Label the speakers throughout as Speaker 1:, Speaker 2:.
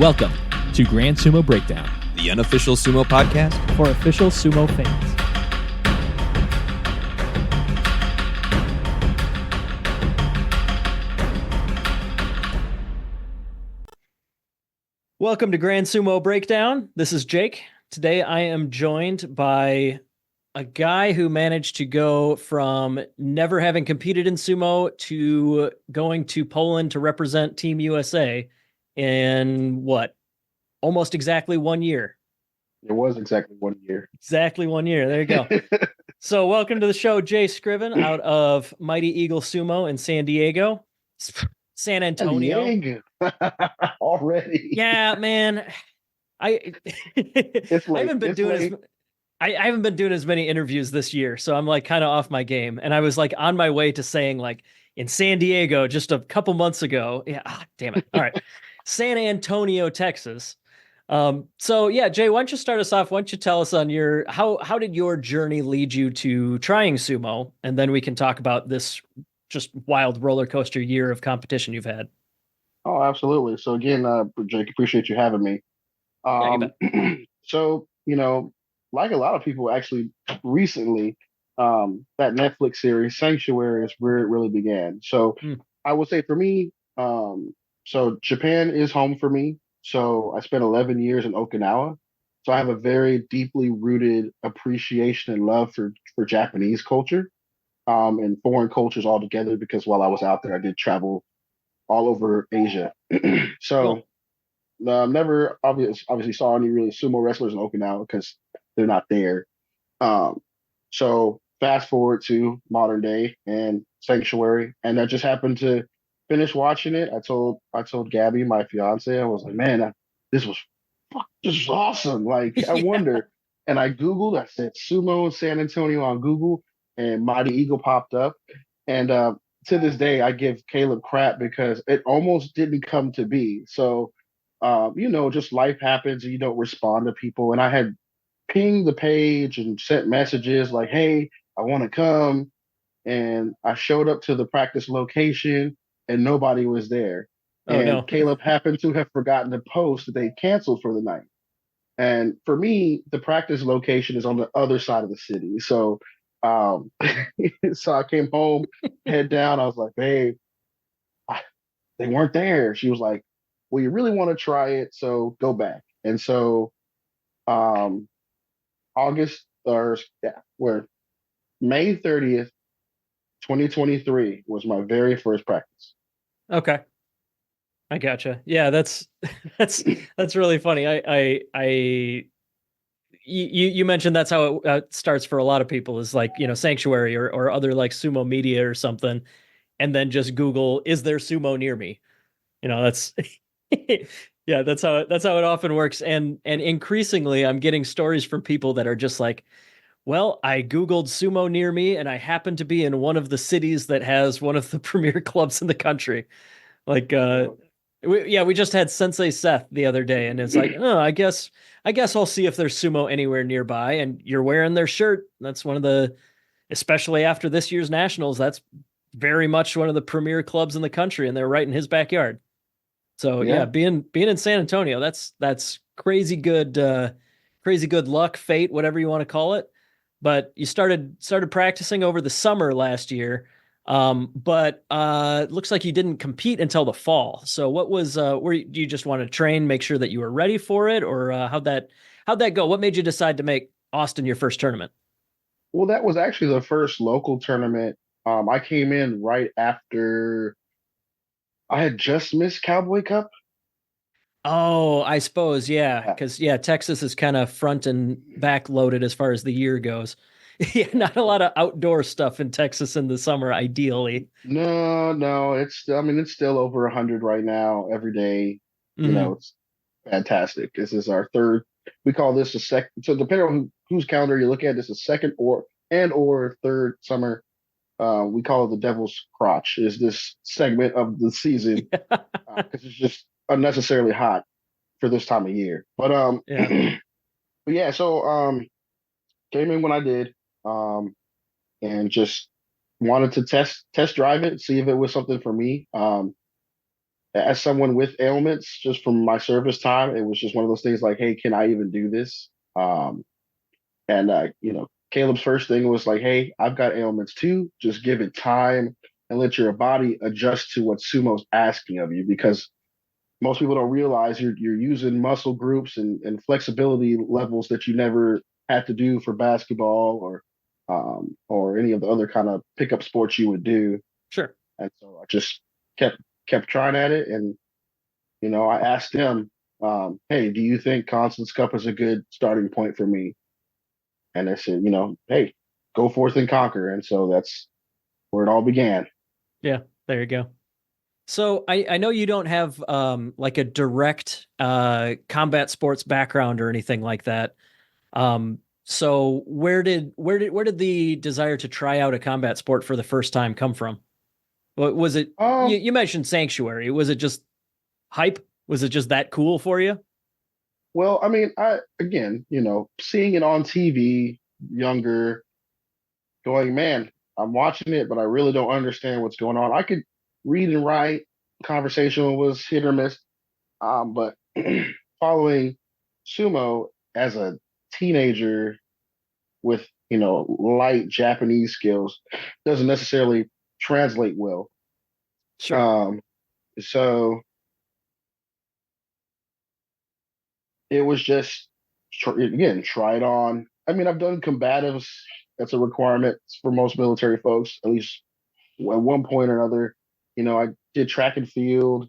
Speaker 1: Welcome to Grand Sumo Breakdown,
Speaker 2: the unofficial sumo podcast
Speaker 1: for official sumo fans. Welcome to Grand Sumo Breakdown. This is Jake. Today I am joined by a guy who managed to go from never having competed in sumo to going to Poland to represent Team USA in almost exactly 1 year.
Speaker 3: It was exactly 1 year.
Speaker 1: Exactly 1 year. There you go. So welcome to the show, Jay Scriven out of Mighty Eagle Sumo in San Diego, San Antonio.
Speaker 3: Already.
Speaker 1: Yeah, man. I haven't been doing I haven't been doing as many interviews this year, so I'm like kind of off my game. And I was like on my way to saying like in San Diego just a couple months ago. Yeah, damn it. All right. San Antonio, Texas. So yeah, Jay, why don't you start us off? Why don't you tell us on your how did your journey lead you to trying sumo? And then we can talk about this just wild roller coaster year of competition you've had.
Speaker 3: Oh, absolutely. So again, Jake, appreciate you having me.
Speaker 1: Yeah, you bet.
Speaker 3: So, like a lot of people actually recently, that Netflix series Sanctuary is where it really began. So I would say for me, so Japan is home for me. So I spent 11 years in Okinawa. So I have a very deeply rooted appreciation and love for Japanese culture, and foreign cultures altogether, because while I was out there, I did travel all over Asia. So never obviously saw any really sumo wrestlers in Okinawa because they're not there. So fast forward to modern day and Sanctuary, and I just happened to finish watching it. I told Gabby, my fiance, I was like, man, this was awesome. Like, I wonder. And I Googled, I said sumo in San Antonio on Google, and Mighty Eagle popped up. And to this day, I give Caleb crap because it almost didn't come to be. So, just life happens and you don't respond to people. And I had pinged the page and sent messages like, hey, I want to come. And I showed up to the practice location and nobody was there.
Speaker 1: Oh,
Speaker 3: and
Speaker 1: no.
Speaker 3: Caleb happened to have forgotten to post that they canceled for the night. And for me, the practice location is on the other side of the city. So, so I came home, head down. I was like, babe, they weren't there. She was like, well, you really want to try it, so go back. And so, August or where May 30th, 2023 was my very first practice.
Speaker 1: Okay. I gotcha. Yeah, that's really funny. You mentioned that's how it starts for a lot of people, is like, Sanctuary or other like sumo media or something, and then just Google, is there sumo near me? That's yeah, that's how it often works. And increasingly I'm getting stories from people that are just like, well, I Googled sumo near me and I happen to be in one of the cities that has one of the premier clubs in the country. Like, we just had Sensei Seth the other day, and it's like, oh, I guess I'll see if there's sumo anywhere nearby. And you're wearing their shirt. That's one of the, especially after this year's nationals, that's very much one of the premier clubs in the country, and they're right in his backyard. So yeah, being in San Antonio, that's crazy good luck, fate, whatever you want to call it. But you started practicing over the summer last year. But it looks like you didn't compete until the fall. So what was do you just want to train, make sure that you were ready for it, or how'd that go? What made you decide to make Austin your first tournament?
Speaker 3: Well, that was actually the first local tournament. I came in right after I had just missed Cowboy Cup.
Speaker 1: Oh, I suppose, yeah, because Texas is kind of front and back loaded as far as the year goes. Yeah, not a lot of outdoor stuff in Texas in the summer, ideally.
Speaker 3: No, it's still over 100 right now every day.
Speaker 1: Mm-hmm.
Speaker 3: It's fantastic. This is our third. We call this a second. So depending on whose calendar you look at, this is second or third summer. We call it the Devil's Crotch. Is this segment of the season because it's just unnecessarily hot for this time of year. But but yeah. So came in when I did, and just wanted to test drive it, see if it was something for me. as someone with ailments, just from my service time, it was just one of those things like, hey, can I even do this? And Caleb's first thing was like, hey, I've got ailments too. Just give it time and let your body adjust to what sumo's asking of you, because most people don't realize you're using muscle groups and flexibility levels that you never had to do for basketball or any of the other kind of pickup sports you would do.
Speaker 1: Sure.
Speaker 3: And so I just kept trying at it, and I asked him, hey, do you think Constance Cup is a good starting point for me? And I said, hey, go forth and conquer. And so that's where it all began.
Speaker 1: Yeah, there you go. So I know you don't have like a direct combat sports background or anything like that. So where did the desire to try out a combat sport for the first time come from? What was it? You,
Speaker 3: Um,
Speaker 1: you mentioned Sanctuary. Was it just hype? Was it just that cool for you?
Speaker 3: well, I mean, I again, seeing it on TV, younger, going, man, I'm watching it, but I really don't understand what's going on. I could read and write. Conversation was hit or miss. But following sumo as a teenager with light Japanese skills doesn't necessarily translate well.
Speaker 1: Sure.
Speaker 3: Um, so it was just again try it on. I mean, I've done combatives. That's a requirement for most military folks, at least at one point or another. I did track and field.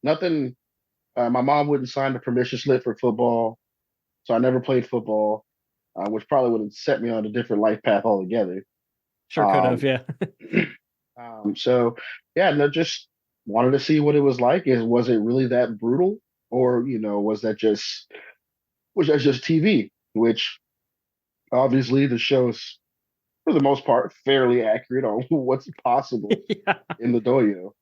Speaker 3: Nothing. My mom wouldn't sign the permission slip for football, so I never played football, which probably would have set me on a different life path altogether.
Speaker 1: Sure could have,
Speaker 3: Um,
Speaker 1: yeah.
Speaker 3: so yeah, no, just wanted to see what it was like. Was it really that brutal, or was that just TV? Which obviously the show is for the most part fairly accurate on what's possible
Speaker 1: Yeah.
Speaker 3: in the dojo.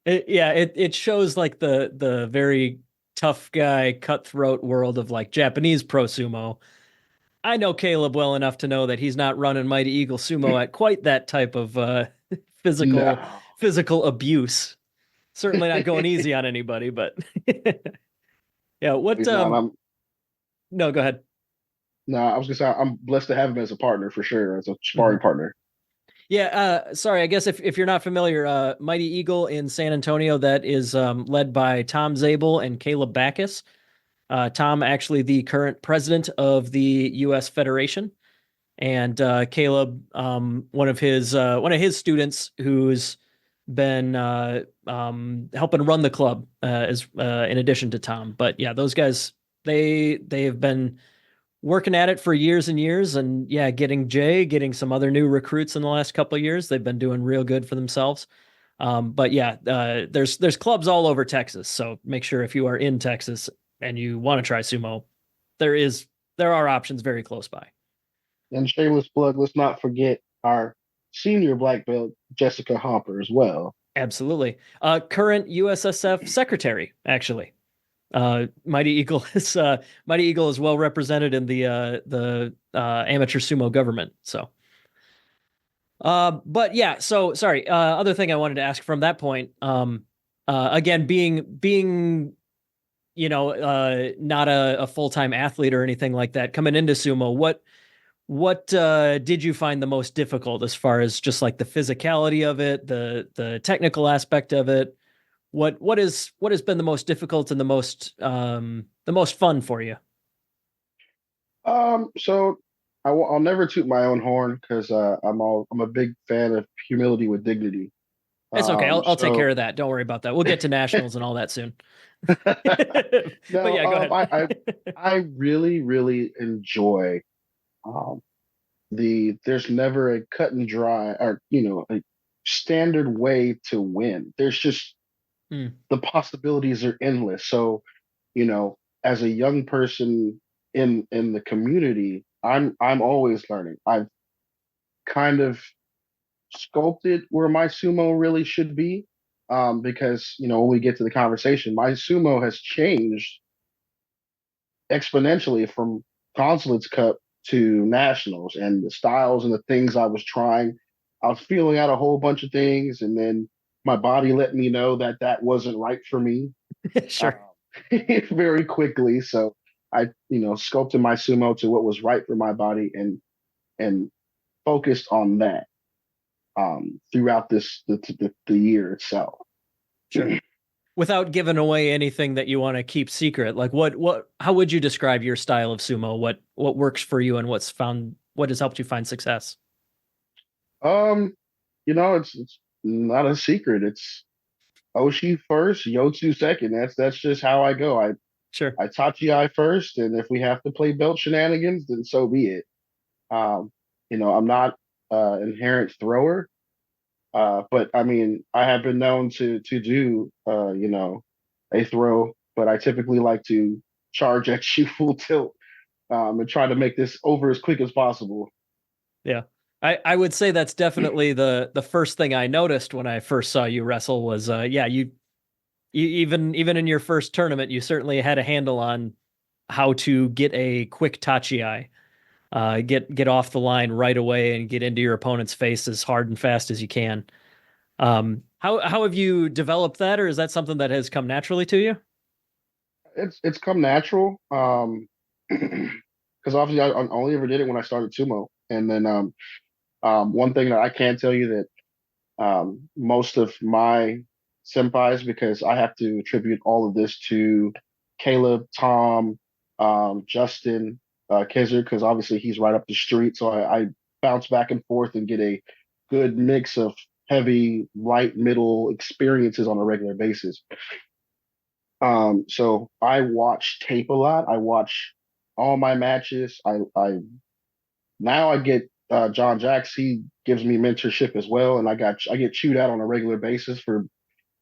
Speaker 1: It shows like the very tough guy, cutthroat world of like Japanese pro sumo. I know Caleb well enough to know that he's not running Mighty Eagle Sumo at quite that type of physical
Speaker 3: No,
Speaker 1: physical abuse. Certainly not going easy on anybody, but yeah, what
Speaker 3: he's not. I'm
Speaker 1: no, go ahead.
Speaker 3: no. I was gonna say I'm blessed to have him as a partner for sure, as a
Speaker 1: Mhm.
Speaker 3: sparring partner.
Speaker 1: Yeah, sorry, I guess if you're not familiar, Mighty Eagle in San Antonio, that is led by Tom Zabel and Caleb Backus. Tom, actually the current president of the U.S. Federation, and Caleb, one of his students who's been helping run the club as in addition to Tom. But yeah, those guys they have been working at it for years and years, and yeah, getting some other new recruits in the last couple of years. They've been doing real good for themselves. But yeah, there's clubs all over Texas, so make sure if you are in Texas and you want to try sumo, there is there are options very close by.
Speaker 3: And shameless plug, let's not forget our senior black belt, Jessica Hopper, as well.
Speaker 1: Absolutely. Current USSF secretary, actually. Mighty Eagle is well represented in the amateur sumo government. So, but yeah. So sorry. Other thing I wanted to ask from that point. Again, being not a full time athlete or anything like that, coming into sumo, what did you find the most difficult as far as just like the physicality of it, the technical aspect of it? What has been the most difficult and the most fun for you?
Speaker 3: So I'll never toot my own horn because I'm a big fan of humility with dignity.
Speaker 1: It's okay. I'll take care
Speaker 3: So
Speaker 1: of that. Don't worry about that. We'll get to nationals and all that soon. But
Speaker 3: no,
Speaker 1: yeah, go ahead.
Speaker 3: I really really enjoy um there's never a cut and dry or a standard way to win. There's just
Speaker 1: Hmm,
Speaker 3: the possibilities are endless. So you know, as a young person in the community, I'm always learning. I've kind of sculpted where my sumo really should be. Because when we get to the conversation, my sumo has changed exponentially from consulates cup to nationals, and the styles and the things I was trying. I was feeling out a whole bunch of things, and then my body let me know that that wasn't right for me uh,
Speaker 1: Sure.
Speaker 3: very quickly. So I, sculpted my sumo to what was right for my body and focused on that throughout the year itself.
Speaker 1: Sure. Without giving away anything that you want to keep secret, like how would you describe your style of sumo? What works for you and what has helped you find success?
Speaker 3: Um, it's not a secret. It's Oshi first, Yotsu second. That's just how I go.
Speaker 1: Sure.
Speaker 3: I Tachi first, and if we have to play belt shenanigans, then so be it. Um, I'm not inherent thrower, but I mean, I have been known to do a throw, but I typically like to charge at you full tilt and try to make this over as quick as possible.
Speaker 1: Yeah. I would say that's definitely the first thing I noticed when I first saw you wrestle was yeah, you even in your first tournament, you certainly had a handle on how to get a quick tachi, get off the line right away and get into your opponent's face as hard and fast as you can. How have you developed that, or is that something that has come naturally to you?
Speaker 3: It's come natural, because obviously I only ever did it when I started sumo, and then one thing that I can tell you that most of my senpais, because I have to attribute all of this to Caleb, Tom, Justin, Kizer, because obviously he's right up the street. So I bounce back and forth and get a good mix of heavy, light, middle experiences on a regular basis. So I watch tape a lot. I watch all my matches. I now I get John Jacks. He gives me mentorship as well, and I get chewed out on a regular basis for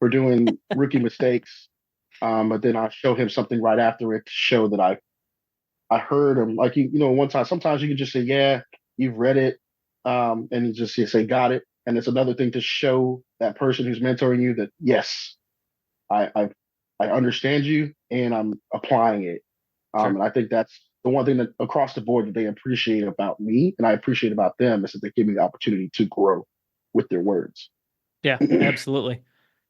Speaker 3: doing rookie mistakes. But then I show him something right after it to show that I heard him. Like one time, sometimes you can just say, "Yeah, you've read it," and you say, "Got it." And it's another thing to show that person who's mentoring you that yes, I I, I understand you and I'm applying it.
Speaker 1: Sure.
Speaker 3: And I think that's the one thing that across the board that they appreciate about me and I appreciate about them is that they give me the opportunity to grow with their words.
Speaker 1: Yeah, absolutely.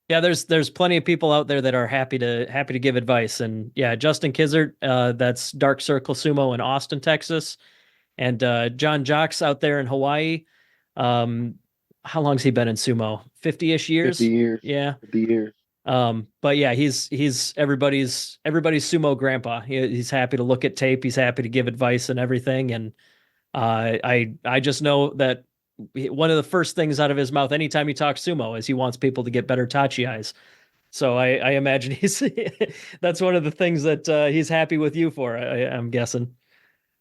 Speaker 1: Yeah, there's plenty of people out there that are happy to give advice, and yeah, Justin Kizzert, that's Dark Circle Sumo in Austin, Texas, and John Jocks out there in Hawaii. Um, how long's he been in sumo? 50-ish
Speaker 3: 50
Speaker 1: years.
Speaker 3: years,
Speaker 1: Yeah.
Speaker 3: 50 years.
Speaker 1: But yeah, he's everybody's sumo grandpa. He's happy to look at tape. He's happy to give advice and everything. And I just know that one of the first things out of his mouth anytime he talks sumo is he wants people to get better tachi eyes. So I imagine he's that's one of the things that he's happy with you for. I'm guessing.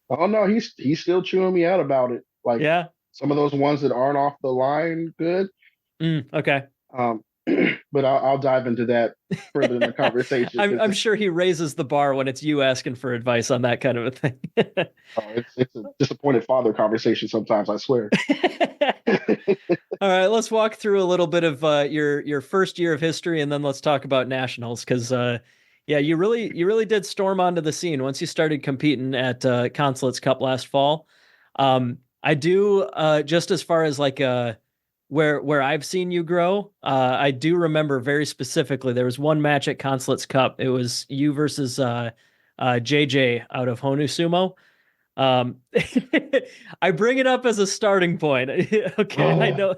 Speaker 3: Oh no, he's still chewing me out about it. Like
Speaker 1: Yeah.
Speaker 3: some of those ones that aren't off the line good.
Speaker 1: Okay.
Speaker 3: Um, but I'll dive into that further in the conversation because
Speaker 1: I'm sure he raises the bar when it's you asking for advice on that kind of a thing.
Speaker 3: it's a disappointed father conversation sometimes. I swear.
Speaker 1: All right, let's walk through a little bit of your first year of history, and then let's talk about nationals. Because yeah, you really did storm onto the scene once you started competing at Consulates Cup last fall. I do just as far as like where I've seen you grow. I do remember very specifically there was one match at Consulates Cup. It was you versus JJ out of Honu Sumo. Um, I bring it up as a starting point. Okay, I know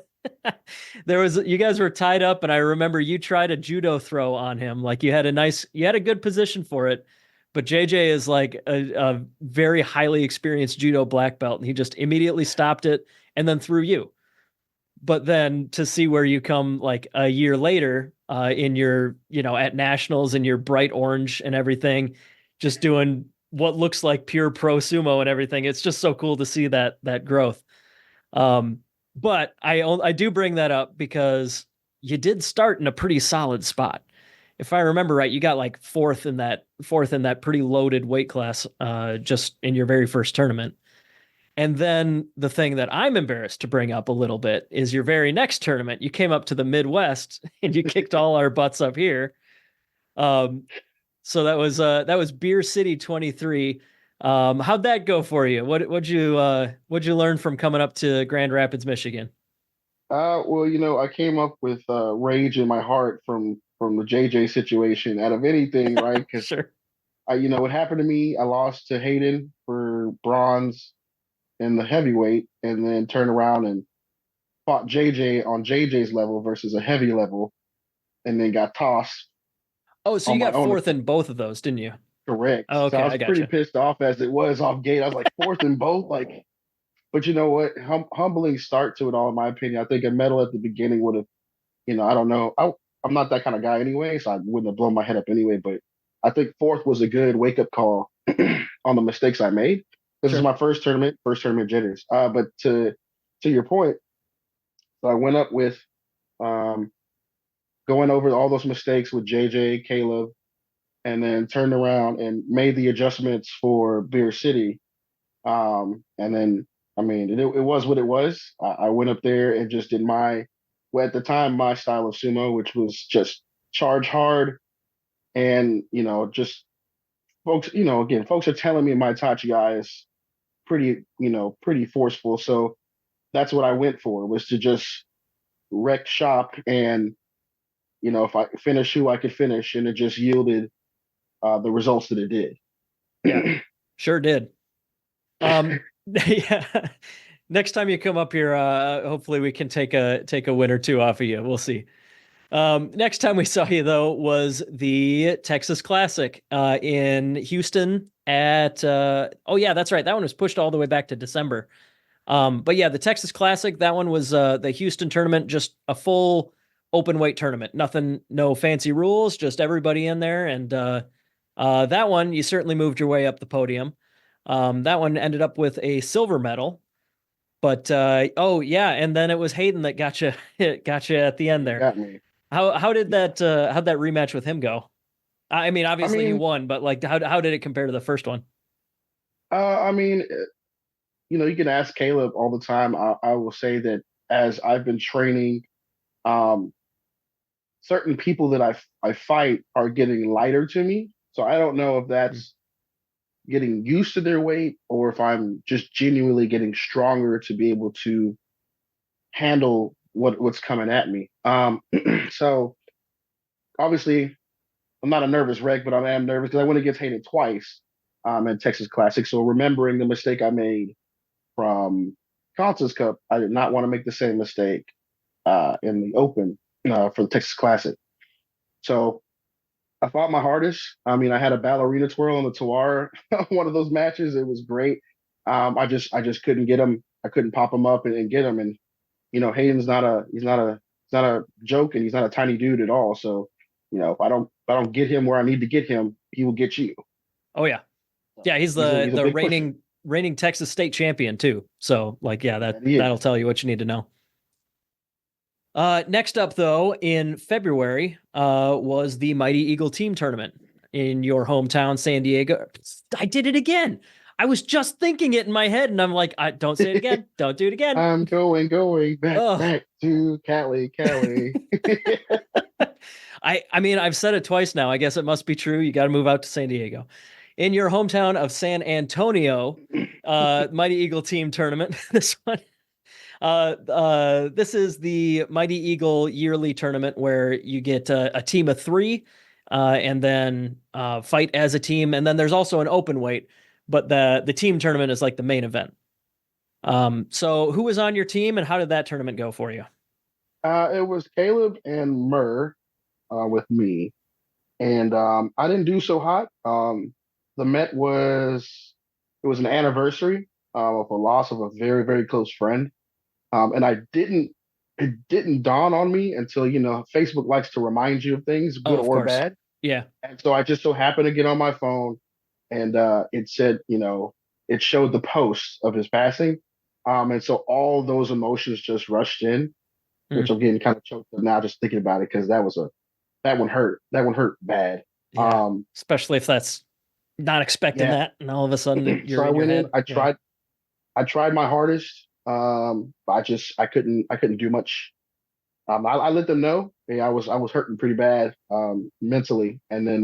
Speaker 1: you guys were tied up, and I remember you tried a judo throw on him. Like you had a good position for it, but JJ is like a very highly experienced judo black belt, and he just immediately stopped it and then threw you. But then to see where you come like a year later, in your, at nationals in your bright orange and everything, just doing what looks like pure pro sumo and everything. It's just so cool to see that growth. Um, but I do bring that up because you did start in a pretty solid spot. If I remember right, you got like fourth in that pretty loaded weight class, just in your very first tournament. And then the thing that I'm embarrassed to bring up a little bit is your very next tournament. You came up to the Midwest and you kicked all our butts up here. Um, so that was Beer City 23. How'd that go for you? What'd you learn from coming up to Grand Rapids, Michigan?
Speaker 3: Well, I came up with rage in my heart from the JJ situation out of anything, right? Because
Speaker 1: Sure.
Speaker 3: what happened to me, I lost to Hayden for bronze in the heavyweight, and then turned around and fought JJ on JJ's level versus a heavy level, and then got tossed
Speaker 1: Oh, so
Speaker 3: on
Speaker 1: you
Speaker 3: my
Speaker 1: got
Speaker 3: own
Speaker 1: fourth
Speaker 3: accord.
Speaker 1: in both of those, didn't you?
Speaker 3: Correct.
Speaker 1: Oh,
Speaker 3: So
Speaker 1: okay,
Speaker 3: I
Speaker 1: I
Speaker 3: was pretty
Speaker 1: gotcha.
Speaker 3: pissed off as it was off gate. I was like fourth in both, like. But you know what? Humbling start to it all, in my opinion. I think a medal at the beginning would have, I don't know. I'm not that kind of guy anyway, so I wouldn't have blown my head up anyway. But I think fourth was a good wake up call on the mistakes I made. This is
Speaker 1: Sure.
Speaker 3: my first tournament jitters. But to your point, so I went up with um, going over all those mistakes with JJ, Caleb, and then turned around and made the adjustments for Beer City. And then, I mean, it was what it was. I went up there and just did well, at the time, my style of sumo, which was just charge hard and, just folks, again, folks are telling me my Tachi guy is pretty forceful. So that's what I went for, was to just wreck shop and, if I finish who I could finish, and it just yielded the results that it did.
Speaker 1: Yeah, sure did. Yeah. Next time you come up here, hopefully we can take a win or two off of you. We'll see. Next time we saw you though was the Texas Classic in Houston at oh yeah, that's right. That one was pushed all the way back to December. But yeah, the Texas Classic, that one was the Houston tournament, just a full open weight tournament. Nothing, no fancy rules, just everybody in there. And that one, you certainly moved your way up the podium. That one ended up with a silver medal. But oh yeah, and then it was Hayden that got you got you at the end
Speaker 3: It
Speaker 1: there.
Speaker 3: got me.
Speaker 1: How did that how'd that rematch with him go? I mean,
Speaker 3: I
Speaker 1: obviously you
Speaker 3: mean,
Speaker 1: won, but like how did it compare to the first one?
Speaker 3: I mean, you can ask Caleb all the time. I will say that as I've been training, um, certain people that I fight are getting lighter to me. So I don't know if
Speaker 1: Mm.
Speaker 3: that's getting used to their weight or if I'm just genuinely getting stronger to be able to handle what's coming at me. So obviously I'm not a nervous wreck, but I am nervous because I went against Hayden twice in Texas Classic. So remembering the mistake I made from Consul's Cup, I did not want to make the same mistake in the Open for the Texas Classic. So I fought my hardest. I mean, I had a ballerina twirl on the Tawara one of those matches. It was great. I just couldn't get him. I couldn't pop him up and get him. And Hayden's not a joke, and he's not a tiny dude at all. So if I don't get him where I need to get him, he will get you.
Speaker 1: Oh yeah. Yeah, he's
Speaker 3: He's a
Speaker 1: the
Speaker 3: he's a
Speaker 1: the
Speaker 3: big pusher.
Speaker 1: reigning Texas state champion too. So like yeah,
Speaker 3: That he
Speaker 1: that'll
Speaker 3: is.
Speaker 1: tell you what you need to know. Next up though, in February, was the Mighty Eagle team tournament in your hometown, San Diego. I did it again. I was just thinking it in my head, and I'm like, I don't say it again. Don't do it again.
Speaker 3: I'm going back,
Speaker 1: Oh,
Speaker 3: back to Cali, Cali.
Speaker 1: I mean, I've said it twice now. I guess it must be true. You got to move out to San Diego. In your hometown of San Antonio, Mighty Eagle team tournament. This one, this is the Mighty Eagle yearly tournament where you get a team of three, and then fight as a team. And then there's also an open weight, but the team tournament is like the main event. So who was on your team, and how did that tournament go for you?
Speaker 3: It was Caleb and Murr with me, and I didn't do so hot. The Met was it was an anniversary of a loss of a very very close friend, and it didn't dawn on me until Facebook likes to remind you of things,
Speaker 1: Oh,
Speaker 3: good
Speaker 1: of
Speaker 3: or
Speaker 1: course.
Speaker 3: bad,
Speaker 1: Yeah.
Speaker 3: and so I just so happened to get on my phone, and it said it showed the post of his passing, and so all those emotions just rushed in, which
Speaker 1: Mm,
Speaker 3: I'm getting kind of choked up now just thinking about it because that one hurt. That one hurt bad.
Speaker 1: yeah.
Speaker 3: Um,
Speaker 1: Especially if that's not expecting
Speaker 3: yeah.
Speaker 1: that, and all of a sudden
Speaker 3: So
Speaker 1: you're
Speaker 3: I
Speaker 1: in your
Speaker 3: went in.
Speaker 1: head.
Speaker 3: I
Speaker 1: Yeah.
Speaker 3: tried my hardest. But I couldn't do much. I let them know. Yeah, I was hurting pretty bad mentally, and then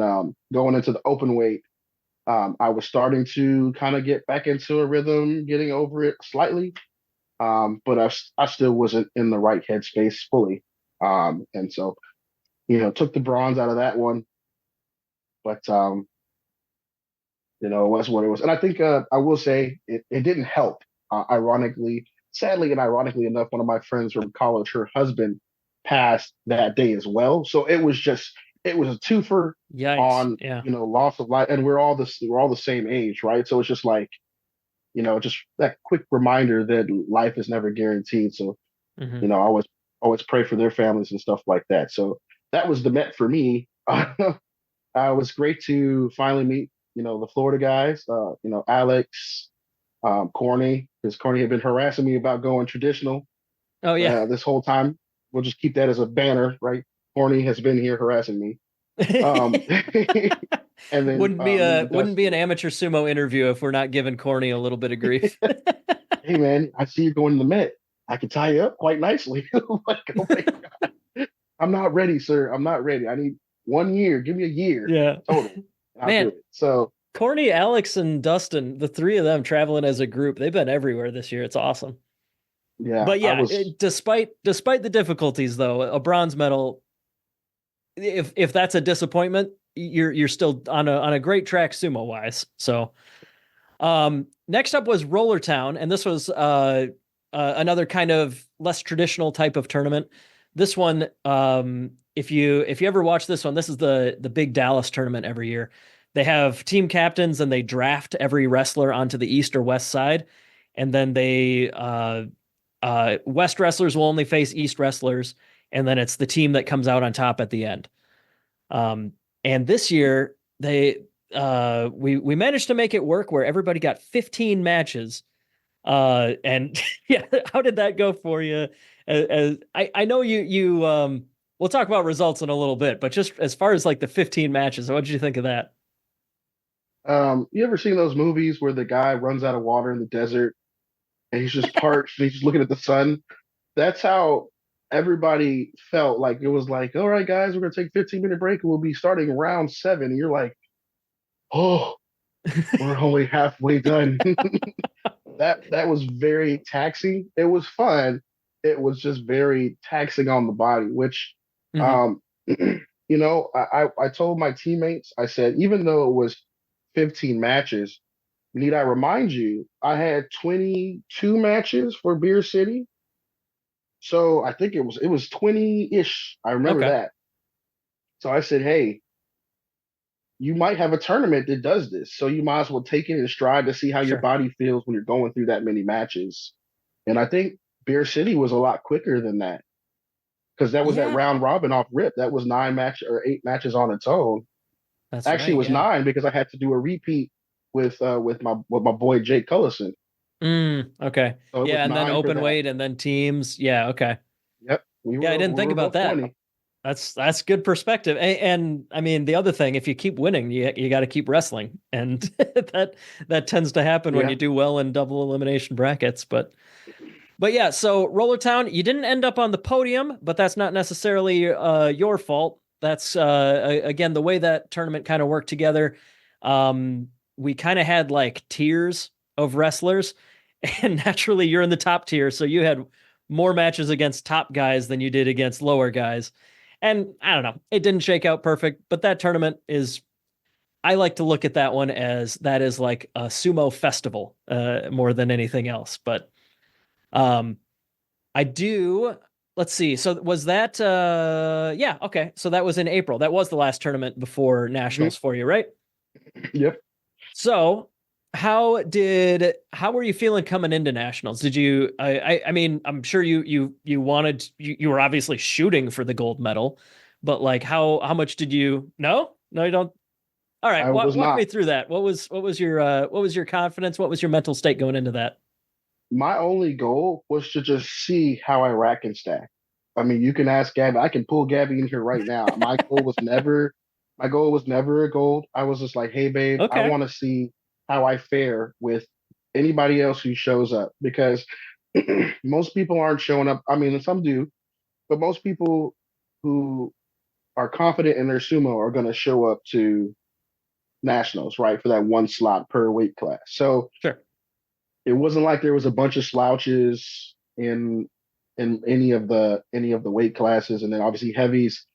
Speaker 3: going into the open weight, I was starting to kind of get back into a rhythm, getting over it slightly. But I still wasn't in the right headspace fully. And so, took the bronze out of that one, but it was what it was. And I think I will say it didn't help. Sadly and ironically enough, one of my friends from college, her husband passed that day as well. So it was a twofer
Speaker 1: Yikes.
Speaker 3: on,
Speaker 1: Yeah.
Speaker 3: loss of life. And we're all the same age, right? So it's just like, just that quick reminder that life is never guaranteed. So,
Speaker 1: Hmm.
Speaker 3: I always pray for their families and stuff like that. So that was the Met for me. It was great to finally meet, the Florida guys, Alex, Corny, because Corny had been harassing me about going traditional
Speaker 1: Oh yeah.
Speaker 3: this whole time. We'll just keep that as a banner, right? Corny has been here harassing me. Um, and then meeting
Speaker 1: Wouldn't be an
Speaker 3: Dustin.
Speaker 1: amateur sumo interview if we're not giving Corny a little bit of grief.
Speaker 3: Hey man, I see you going to the Met. I can tie you up quite nicely. Like, oh my God. I'm not ready, sir. I'm not ready. I need 1 year. Give me a year
Speaker 1: Yeah.
Speaker 3: total. And I'll do
Speaker 1: Man,
Speaker 3: it. So
Speaker 1: Corny, Alex, and Dustin, the three of them traveling as a group, they've been everywhere this year. It's awesome.
Speaker 3: yeah,
Speaker 1: But
Speaker 3: I
Speaker 1: yeah,
Speaker 3: was
Speaker 1: despite the difficulties though, a bronze medal, if that's a disappointment, you're still on a great track sumo wise. So next up was Roller Town, and this was another kind of less traditional type of tournament. This one, if you ever watch this one, this is the big Dallas tournament every year. They have team captains and they draft every wrestler onto the east or west side, and then west wrestlers will only face east wrestlers, and then it's the team that comes out on top at the end. Um, and this year we managed to make it work where everybody got 15 matches. And yeah, how did that go for you? I know we'll talk about results in a little bit, but just as far as like the 15 matches, what did you think of that?
Speaker 3: you ever seen those movies where the guy runs out of water in the desert and he's just parched and he's just looking at the sun? That's how everybody felt. Like it was like, all right, guys, we're gonna take a 15-minute break and we'll be starting round 7. And you're like, oh, we're only halfway done. That was very taxing. It was fun. It was just very taxing on the body, which
Speaker 1: Hmm.
Speaker 3: um I told my teammates, I said, even though it was 15 matches, need I remind you, I had 22 matches for Beer City. So I think it was 20-ish. I remember
Speaker 1: Okay,
Speaker 3: that. So I said, hey, you might have a tournament that does this. So you might as well take it in stride to see how your
Speaker 1: sure.
Speaker 3: body feels when you're going through that many matches. And I think Beer City was a lot quicker than that. Because that was that
Speaker 1: Yeah,
Speaker 3: round robin off rip. That was 9 match or 8 matches on its own.
Speaker 1: that's
Speaker 3: Actually, it
Speaker 1: right.
Speaker 3: was
Speaker 1: Yeah.
Speaker 3: 9 because I had to do a repeat with my boy Jake Cullison.
Speaker 1: Okay.
Speaker 3: So it was
Speaker 1: Yeah, and then
Speaker 3: 9 for
Speaker 1: open
Speaker 3: that.
Speaker 1: weight and then teams. Yeah, okay.
Speaker 3: Yep,
Speaker 1: Yeah, I didn't
Speaker 3: we
Speaker 1: think
Speaker 3: were
Speaker 1: about
Speaker 3: above
Speaker 1: that.
Speaker 3: 20.
Speaker 1: That's good perspective. And I mean, the other thing, if you keep winning, you got to keep wrestling, and that tends to happen when
Speaker 3: Yeah.
Speaker 1: you do well in double elimination brackets. But yeah, so Roller Town, you didn't end up on the podium, but that's not necessarily your fault. That's again the way that tournament kind of worked together. We kind of had like tiers of wrestlers, and naturally you're in the top tier, so you had more matches against top guys than you did against lower guys. And I don't know, it didn't shake out perfect, but that tournament is. I like to look at that one as that is like a sumo festival more than anything else. But um, I do. Let's see. So was that yeah, okay. So that was in April. That was the last tournament before
Speaker 3: Hmm.
Speaker 1: nationals for you, right?
Speaker 3: Yep.
Speaker 1: So how were you feeling coming into nationals? Did you I mean, I'm sure you wanted you were obviously shooting for the gold medal, but like how much did you no? No, you don't. All right,
Speaker 3: I was
Speaker 1: walk me
Speaker 3: not.
Speaker 1: through that. What was your confidence? What was your mental state going into that?
Speaker 3: My only goal was to just see how I rack and stack. I mean, you can ask Gabby. I can pull Gabby in here right now. My goal was never a gold. I was just like, hey, babe, I
Speaker 1: Okay.
Speaker 3: want to see how I fare with anybody else who shows up because most people aren't showing up. I mean, some do, but most people who are confident in their sumo are going to show up to nationals, right, for that one slot per weight class. So
Speaker 1: Sure.
Speaker 3: it wasn't like there was a bunch of slouches in any of the weight classes, and then obviously heavies.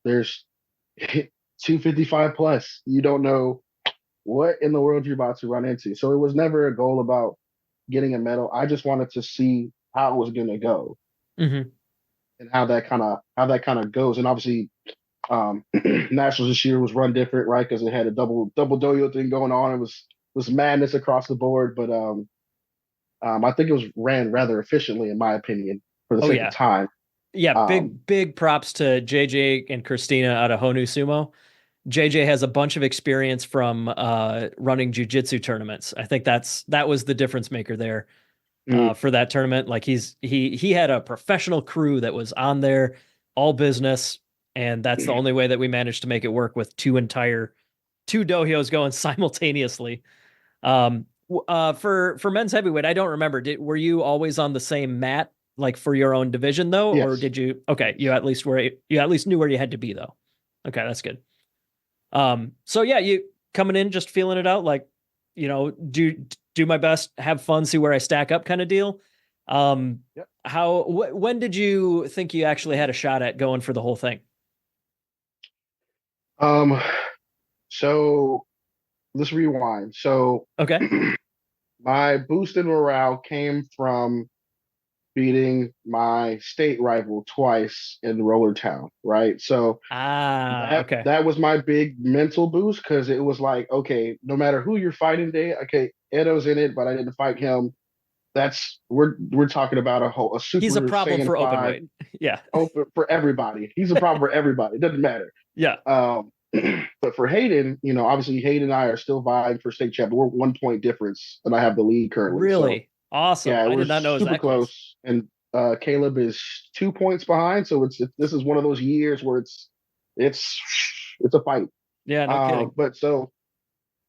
Speaker 3: There's 255 plus. You don't know what in the world you're about to run into. So it was never a goal about getting a medal. I just wanted to see how it was going to go
Speaker 1: Mm-hmm.
Speaker 3: and how that kind of goes. And obviously, nationals this year was run different, right? Because it had a double doyo thing going on. It was madness across the board, but I think it was ran rather efficiently, in my opinion, for the
Speaker 1: Oh
Speaker 3: sake of
Speaker 1: yeah.
Speaker 3: time.
Speaker 1: Yeah,
Speaker 3: Um,
Speaker 1: big props to JJ and Christina out of Honu Sumo. JJ has a bunch of experience from running jujitsu tournaments. I think that was the difference maker there
Speaker 3: mm,
Speaker 1: for that tournament. Like he had a professional crew that was on there, all business, and that's the only way that we managed to make it work with two dohos going simultaneously. For men's heavyweight, I don't remember. Were you always on the same mat, like for your own division though, or
Speaker 3: yes,
Speaker 1: did you? Okay,
Speaker 3: yes.
Speaker 1: you at least knew where you had to be though. Okay, that's good. So yeah, you coming in just feeling it out, like do my best, have fun, see where I stack up, kind of deal.
Speaker 3: Yep.
Speaker 1: When did you think you actually had a shot at going for the whole thing?
Speaker 3: Um, so let's rewind. So
Speaker 1: Okay.
Speaker 3: my boost in morale came from beating my state rival twice in Roller Town, right? So
Speaker 1: Ah,
Speaker 3: that
Speaker 1: okay.
Speaker 3: that was my big mental boost because it was like, okay, no matter who you're fighting today, okay, Edo's in it, but I didn't fight him. We're talking about a
Speaker 1: He's a
Speaker 3: Super
Speaker 1: problem
Speaker 3: Saiyan
Speaker 1: for open
Speaker 3: 5
Speaker 1: weight. Yeah.
Speaker 3: open for everybody. He's a problem for everybody. It doesn't matter.
Speaker 1: Yeah.
Speaker 3: Um, but for Hayden, obviously Hayden and I are still vying for state champ. We're 1 point difference, and I have the lead currently. So
Speaker 1: Really awesome.
Speaker 3: yeah,
Speaker 1: I
Speaker 3: we're
Speaker 1: did not know it was
Speaker 3: super
Speaker 1: that close.
Speaker 3: close. And Caleb is 2 points behind. So this is one of those years where it's it's a fight.
Speaker 1: Yeah, no kidding.
Speaker 3: But so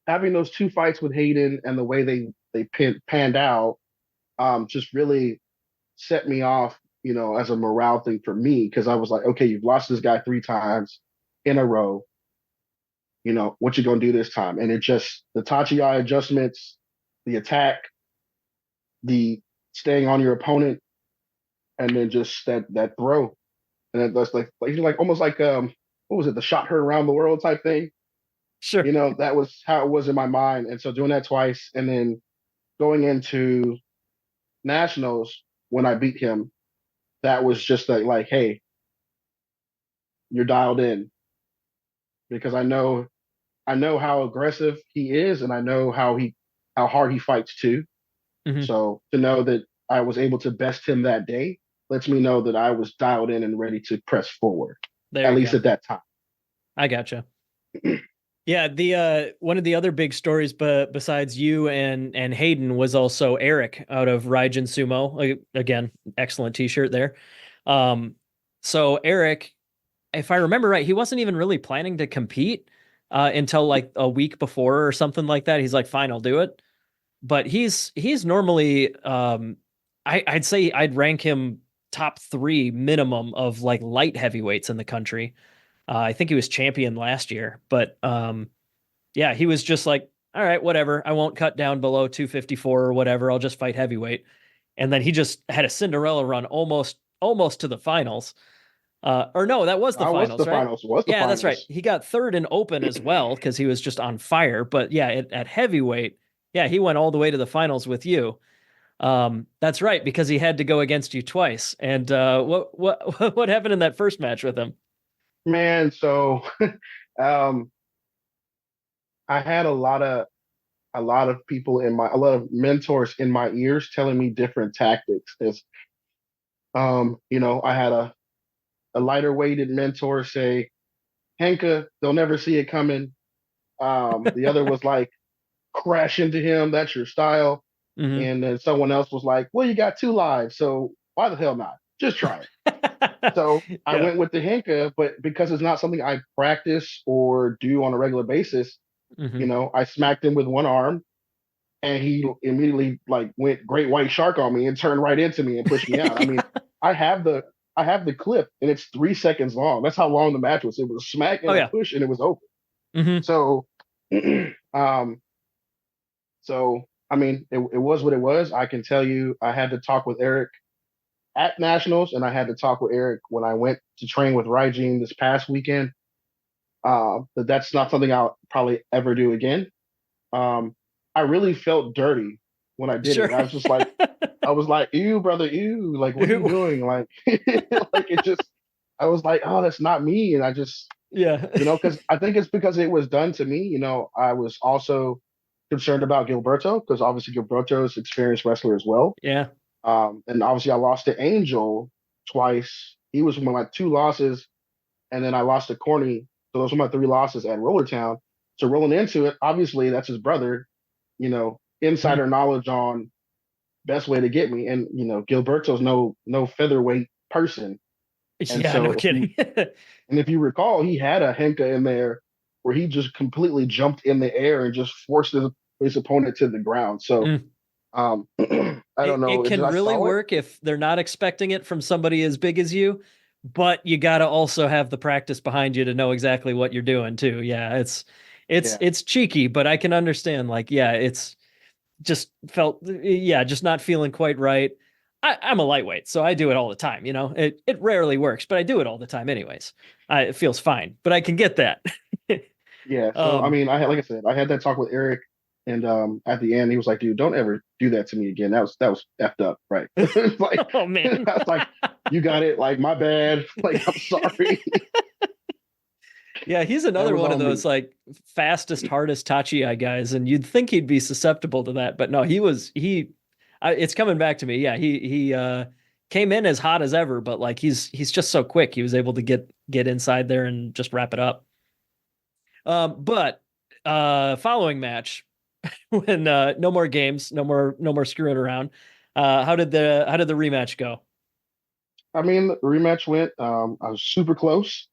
Speaker 3: having those two fights with Hayden and the way they panned out, just really set me off, as a morale thing for me because I was like, okay, you've lost this guy 3 times in a row. What you gonna do this time? And it just the Tachi adjustments, the attack, the staying on your opponent, and then just that throw, and that's like almost like what was it, the shot heard around the world type thing.
Speaker 1: Sure.
Speaker 3: That was how it was in my mind, and so doing that twice, and then going into nationals when I beat him, that was just like, hey, you're dialed in because I know how aggressive he is, and I know how hard he fights too.
Speaker 1: Hmm.
Speaker 3: So to know that I was able to best him that day lets me know that I was dialed in and ready to press forward,
Speaker 1: There
Speaker 3: at
Speaker 1: you
Speaker 3: least
Speaker 1: go.
Speaker 3: at that time.
Speaker 1: I gotcha. Yeah, the one of the other big stories, but besides you and Hayden, was also Eric out of Raijin Sumo. Again, excellent T-shirt there. So Eric, if I remember right, he wasn't even really planning to compete until like a week before or something like that. He's like, "Fine, I'll do it." But he's normally, I'd say I'd rank him top three minimum of like light heavyweights in the country. I think he was champion last year, but yeah, he was just like, all right, whatever. I won't cut down below 254 or whatever. I'll just fight heavyweight. And then he just had a Cinderella run almost to the finals. Or no, that was the
Speaker 3: I was
Speaker 1: finals,
Speaker 3: the
Speaker 1: right?
Speaker 3: finals. Was the
Speaker 1: Yeah, that's right.
Speaker 3: finals.
Speaker 1: He got third in open as well because he was just on fire. But yeah, at heavyweight, yeah, he went all the way to the finals with you. That's right, because he had to go against you twice. And what what happened in that first match with him?
Speaker 3: Man, so um, I had a lot of people a lot of mentors in my ears telling me different tactics. Because I had a lighter weighted mentor say, Henka, they'll never see it coming. The other was like, crash into him. That's your style.
Speaker 1: Hmm.
Speaker 3: And then someone else was like, well, you got two lives, so why the hell not? Just try it. So I
Speaker 1: Yeah.
Speaker 3: went with the Henka, but because it's not something I practice or do on a regular basis,
Speaker 1: Hmm.
Speaker 3: I smacked him with one arm, and he immediately like went great white shark on me and turned right into me and pushed me out. I mean, I have the I have the clip, and it's 3 seconds long. That's how long the match was. It was a smack
Speaker 1: Oh
Speaker 3: and a
Speaker 1: yeah.
Speaker 3: push, and it was over.
Speaker 1: Hmm.
Speaker 3: So, um, so I mean, it was what it was. I can tell you, I had to talk with Eric at nationals, and I had to talk with Eric when I went to train with Raijin this past weekend. But that's not something I'll probably ever do again. I really felt dirty when I did it.
Speaker 1: Sure.
Speaker 3: I was like, ew, brother, ew, like, what are you doing? Like, like it just, I was like, oh, that's not me. And I just,
Speaker 1: Yeah.
Speaker 3: because I think it's because it was done to me. I was also concerned about Gilberto because obviously Gilberto is an experienced wrestler as well.
Speaker 1: Yeah.
Speaker 3: And obviously I lost to Angel twice. He was one of my two losses, and then I lost to Corny. So those were my three losses at Rollertown. So rolling into it, obviously that's his brother.
Speaker 1: Mhm.
Speaker 3: Insider knowledge on best way to get me. And Gilberto's no featherweight person. And
Speaker 1: Yeah, no
Speaker 3: so
Speaker 1: kidding.
Speaker 3: if you recall, he had a Henka in there where he just completely jumped in the air and just forced his opponent to the ground. So
Speaker 1: Mm.
Speaker 3: I don't
Speaker 1: It
Speaker 3: know.
Speaker 1: can
Speaker 3: I
Speaker 1: really
Speaker 3: saw it.
Speaker 1: work if they're not expecting it from somebody as big as you, but you got to also have the practice behind you to know exactly what you're doing too. Yeah, it's
Speaker 3: Yeah.
Speaker 1: it's cheeky, but I can understand. Like, yeah, it's just felt, yeah, just not feeling quite right. I'm a lightweight, so I do it all the time. It rarely works, but I do it all the time anyways. It feels fine, but I can get that.
Speaker 3: Yeah. So I
Speaker 1: um,
Speaker 3: mean, like I said, I had that talk with Eric, and at the end, he was like, "Dude, don't ever do that to me again. That was effed up, right?" It's like
Speaker 1: oh
Speaker 3: I
Speaker 1: man.
Speaker 3: was like, "You got it. Like my bad. Like I'm sorry.
Speaker 1: Yeah, he's
Speaker 3: That
Speaker 1: another
Speaker 3: was
Speaker 1: one of
Speaker 3: on
Speaker 1: those
Speaker 3: me."
Speaker 1: like fastest, hardest Tachi guys, and you'd think he'd be susceptible to that, but no, it's coming back to me. Yeah, he came in as hot as ever, but like he's just so quick. He was able to get inside there and just wrap it up. But following match when no more games, no more screwing around. How did the rematch go?
Speaker 3: I mean, the rematch went. I was super close.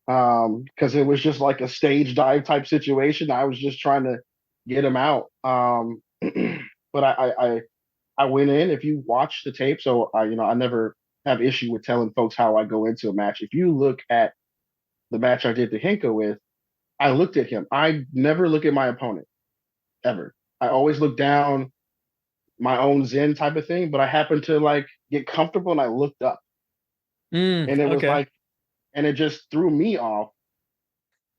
Speaker 3: Because it was just like a stage dive type situation. I was just trying to get him out. But I went in. If you watch the tape, so I never have issue with telling folks how I go into a match. If you look at the match I did the Henko with, I looked at him. I never look at my opponent ever. I always look down, my own zen type of thing. But I happened to like get comfortable and I looked up, and it was
Speaker 1: Okay.
Speaker 3: like, and it just threw me off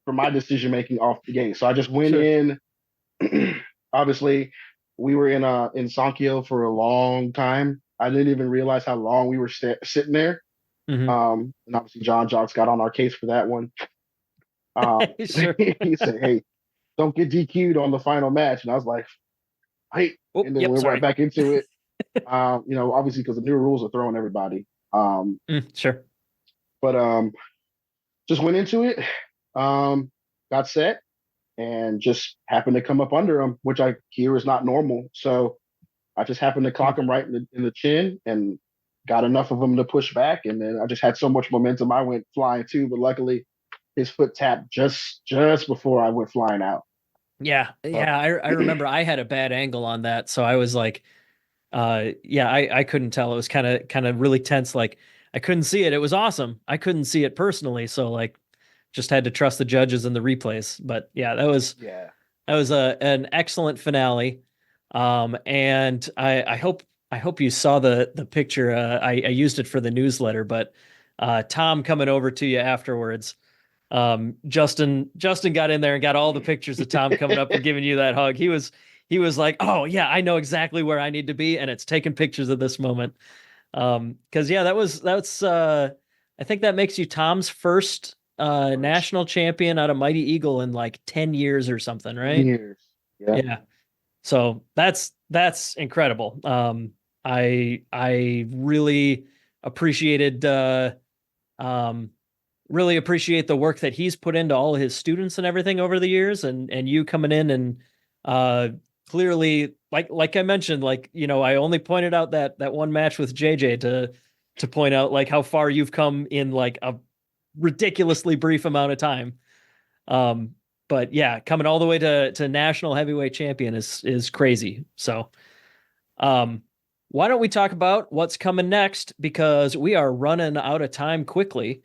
Speaker 3: for my decision making off the gate. So I just went
Speaker 1: Sure.
Speaker 3: in. Obviously, we were in Sankyo for a long time. I didn't even realize how long we were sitting there.
Speaker 1: Hmm.
Speaker 3: And obviously, John Jocks got on our case for that one. Um,
Speaker 1: Sure.
Speaker 3: he said, "Hey, don't get DQ'd on the final match," and I was like, "Hey,"
Speaker 1: Oh,
Speaker 3: and then
Speaker 1: yep.
Speaker 3: we're right
Speaker 1: Sorry.
Speaker 3: back into it. Obviously because the new rules are throwing everybody.
Speaker 1: Sure.
Speaker 3: But just went into it. Got set and just happened to come up under him, which I hear is not normal. So I just happened to
Speaker 1: Mm.
Speaker 3: clock him right in the chin and got enough of him to push back. And then I just had so much momentum, I went flying too. But luckily, his foot tapped just before I went flying out.
Speaker 1: Yeah,
Speaker 3: So
Speaker 1: yeah. I remember I had a bad angle on that, so I was like, yeah, I couldn't tell. It was kind of really tense. Like I couldn't see it. It was awesome. I couldn't see it personally, so like just had to trust the judges and the replays. But yeah,
Speaker 3: yeah,
Speaker 1: that was an excellent finale. And I hope you saw the picture. I used it for the newsletter, but Tom coming over to you afterwards. Justin got in there and got all the pictures of Tom coming up and giving you that hug. He was like, "Oh yeah, I know exactly where I need to be," and it's taking pictures of this moment. Because yeah, that's I think that makes you Tom's first
Speaker 3: first
Speaker 1: national champion out of Mighty Eagle in like 10 years or something,
Speaker 3: 10
Speaker 1: right?
Speaker 3: years. Yeah.
Speaker 1: Yeah. So that's incredible. I appreciated um really appreciate the work that he's put into all of his students and everything over the years, and you coming in and uh clearly, like I mentioned, like I only pointed out that one match with JJ to point out like how far you've come in like a ridiculously brief amount of time. um but yeah, coming all the way to national heavyweight champion is crazy. So um why don't we talk about what's coming next, because we are running out of time quickly.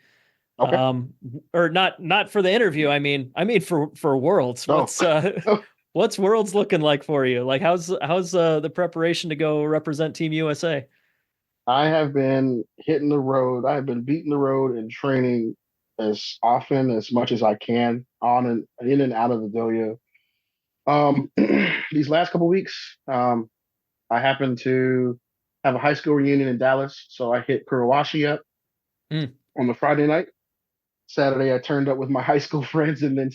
Speaker 3: Okay.
Speaker 1: um or not for the interview. I mean for worlds.
Speaker 3: Oh,
Speaker 1: What's What's Worlds looking like for you? Like, how's the preparation to go represent Team USA?
Speaker 3: I have been hitting the road. I have been beating the road and training as often as much as I can on and in and out of the dojo. These last couple weeks, I happened to have a high school reunion in Dallas, so I hit Kurawashi up
Speaker 1: Mm.
Speaker 3: on the Friday night. Saturday, I turned up with my high school friends, and then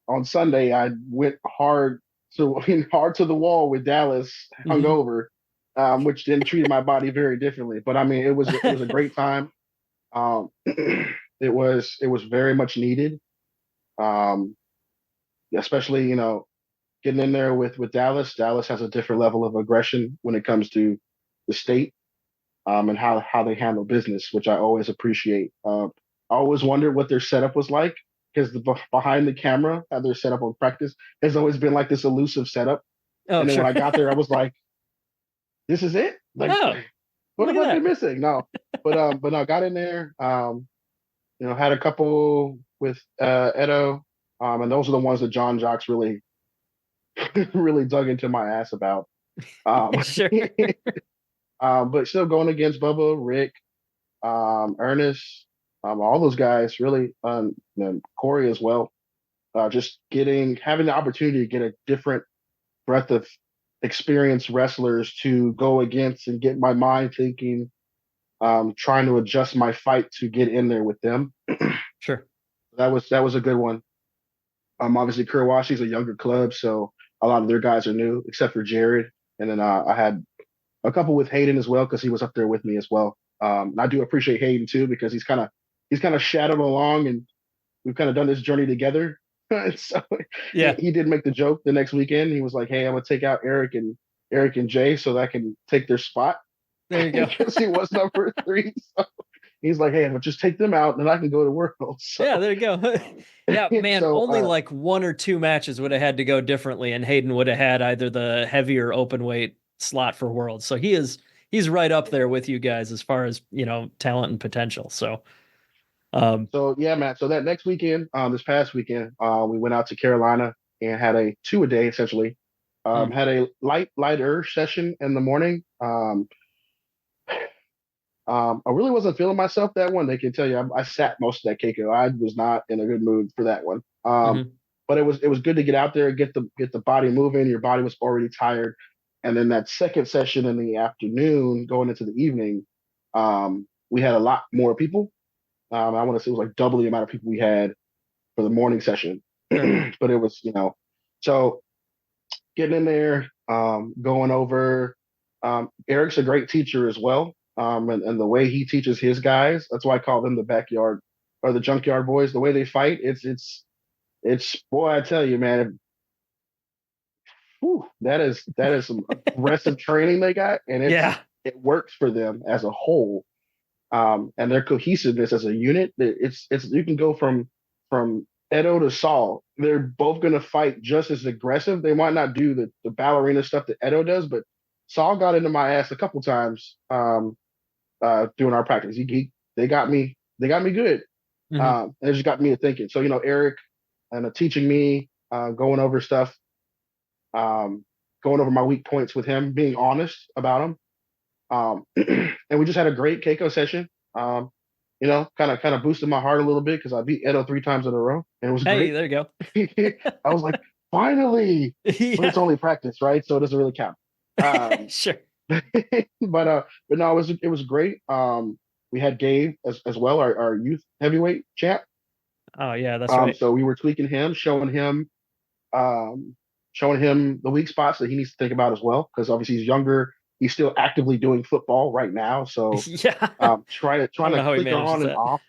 Speaker 3: on Sunday, I went hard to the wall with Dallas
Speaker 1: Hmm.
Speaker 3: hungover, which then treated my body very differently. But I mean, it was a great time. It was very much needed, um, especially getting in there with Dallas. Dallas has a different level of aggression when it comes to the state, and how they handle business, which I always appreciate. I always wondered what their setup was like because behind the camera, how they're set up on practice has always been like this elusive setup.
Speaker 1: Oh,
Speaker 3: And then when
Speaker 1: sure.
Speaker 3: I got there, I was like, "This is it? Like,
Speaker 1: Oh,
Speaker 3: what
Speaker 1: look
Speaker 3: have I
Speaker 1: at
Speaker 3: been missing?" No, but no, got in there. Had a couple with Edo, and those are the ones that John Jocks really really dug into my ass about. Um,
Speaker 1: that. Sure.
Speaker 3: but still going against Bubba, Rick, Ernest, all those guys, really, and Corey as well. Just having the opportunity to get a different breadth of experienced wrestlers to go against and get my mind thinking, trying to adjust my fight to get in there with them.
Speaker 1: Sure.
Speaker 3: That was a good one. Obviously Kurawashi's a younger club, so a lot of their guys are new, except for Jared. And then I had a couple with Hayden as well because he was up there with me as well. And I do appreciate Hayden too because he's kind of shadowed along and we've kind of done this journey together. So
Speaker 1: Yeah.
Speaker 3: he did make the joke the next weekend. He was like, "Hey, I'm gonna take out Eric and Jay so that I can take their spot
Speaker 1: There you go.
Speaker 3: because he was number three." So he's like, "Hey, I'll just take them out, and then I can go to World." So
Speaker 1: Yeah, there you go. Yeah, man,
Speaker 3: so
Speaker 1: only like one or two matches would have had to go differently, and Hayden would have had either the heavier open weight slot for Worlds. So he's right up there with you guys as far as, talent and potential. So um
Speaker 3: so yeah, Matt. So that next weekend, this past weekend, we went out to Carolina and had a two-a-day essentially.
Speaker 1: mm,
Speaker 3: Had a lighter session in the morning. I really wasn't feeling myself that one. They can tell you I sat most of that Keiko. I was not in a good mood for that one.
Speaker 1: mhm.
Speaker 3: But it was good to get out there, get the body moving. Your body was already tired, and then that second session in the afternoon, going into the evening, we had a lot more people. I want to say it was like double the amount of people we had for the morning session.
Speaker 1: Sure.
Speaker 3: But it was so getting in there, going over. Eric's a great teacher as well, and the way he teaches his guys, that's why I call them the backyard or the junkyard boys. The way they fight, it's boy, I tell you, man, that is some aggressive training they got, and
Speaker 1: Yeah.
Speaker 3: it works for them as a whole, and their cohesiveness as a unit. It's you can go from Edo to Saul. They're both going to fight just as aggressive. They might not do the ballerina stuff that Edo does, but Saul got into my ass a couple times during our practice. They got me good,
Speaker 1: Hmm.
Speaker 3: and it just got me to thinking. So Eric and teaching me, going over stuff, um, going over my weak points with him, being honest about them. And we just had a great Keiko session. Kind of boosted my heart a little bit because I beat Edo 3 times in a row, and it was
Speaker 1: Hey,
Speaker 3: great.
Speaker 1: there you go.
Speaker 3: I was like, finally, but it's
Speaker 1: Yeah.
Speaker 3: only practice, right? So it doesn't really count. Um,
Speaker 1: Sure.
Speaker 3: but no, it was great. We had Gabe as well, our youth heavyweight champ.
Speaker 1: Oh, yeah, that's right.
Speaker 3: So we were tweaking him, um, showing him the weak spots that he needs to think about as well, because obviously he's younger. He's still actively doing football right now, so
Speaker 1: Yeah. I
Speaker 3: trying
Speaker 1: don't
Speaker 3: to
Speaker 1: know how he
Speaker 3: click
Speaker 1: manages
Speaker 3: on and
Speaker 1: that.
Speaker 3: off.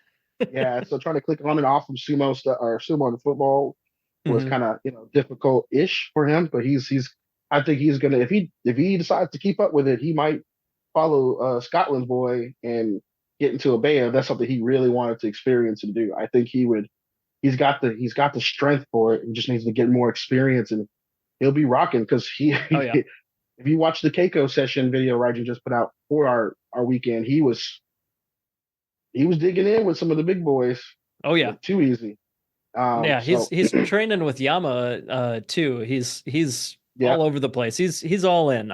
Speaker 3: Yeah, so trying to click on and off from sumo stuff or sumo to football was
Speaker 1: Hmm.
Speaker 3: kind of difficult-ish for him. But he's I think he's gonna if he decides to keep up with it, he might follow Scotland's boy and get into a band. That's something he really wanted to experience and do. I think he would. He's got the strength for it and just needs to get more experience and he'll be rocking because he
Speaker 1: Oh, yeah.
Speaker 3: if you watch the Keiko session video Rajan just put out for our weekend, he was digging in with some of the big boys
Speaker 1: Oh, yeah.
Speaker 3: too easy.
Speaker 1: Yeah,
Speaker 3: So
Speaker 1: he's training with Yama too. He's
Speaker 3: yeah,
Speaker 1: all over the place. He's all in.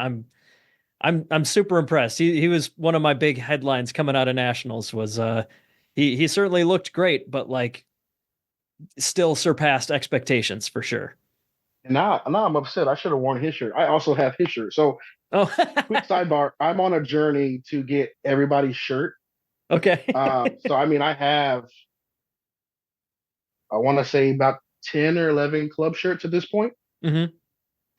Speaker 1: I'm super impressed. He was one of my big headlines coming out of nationals was he certainly looked great, but like still surpassed expectations for sure.
Speaker 3: and now I'm upset. I should have worn his shirt. I also have his shirt. So
Speaker 1: Oh,
Speaker 3: quick sidebar: I'm on a journey to get everybody's shirt.
Speaker 1: okay.
Speaker 3: So I mean, I want to say about 10 or 11 club shirts at this point,
Speaker 1: Hmm.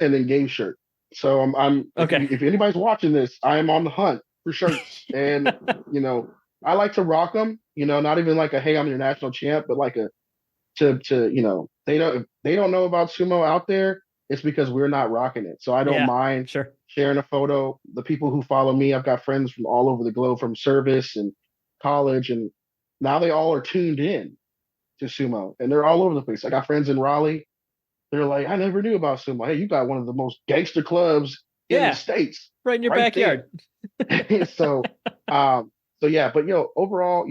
Speaker 3: and then game shirt. So I'm
Speaker 1: Okay.
Speaker 3: if anybody's watching this, I am on the hunt for shirts, and you know, I like to rock them. You know, not even like a hey, I'm your national champ, but like a to they don't know about sumo out there. It's because we're not rocking it. So I don't
Speaker 1: Yeah,
Speaker 3: mind
Speaker 1: sure.
Speaker 3: sharing a photo. The people who follow me, I've got friends from all over the globe, from service and college, and now they all are tuned in to sumo, and they're all over the place. I got friends in Raleigh. They're like, I never knew about sumo. Hey, you got one of the most gangster clubs in the
Speaker 1: Yeah,
Speaker 3: states,
Speaker 1: right in your
Speaker 3: right there.
Speaker 1: backyard.
Speaker 3: so, um, so yeah, but overall,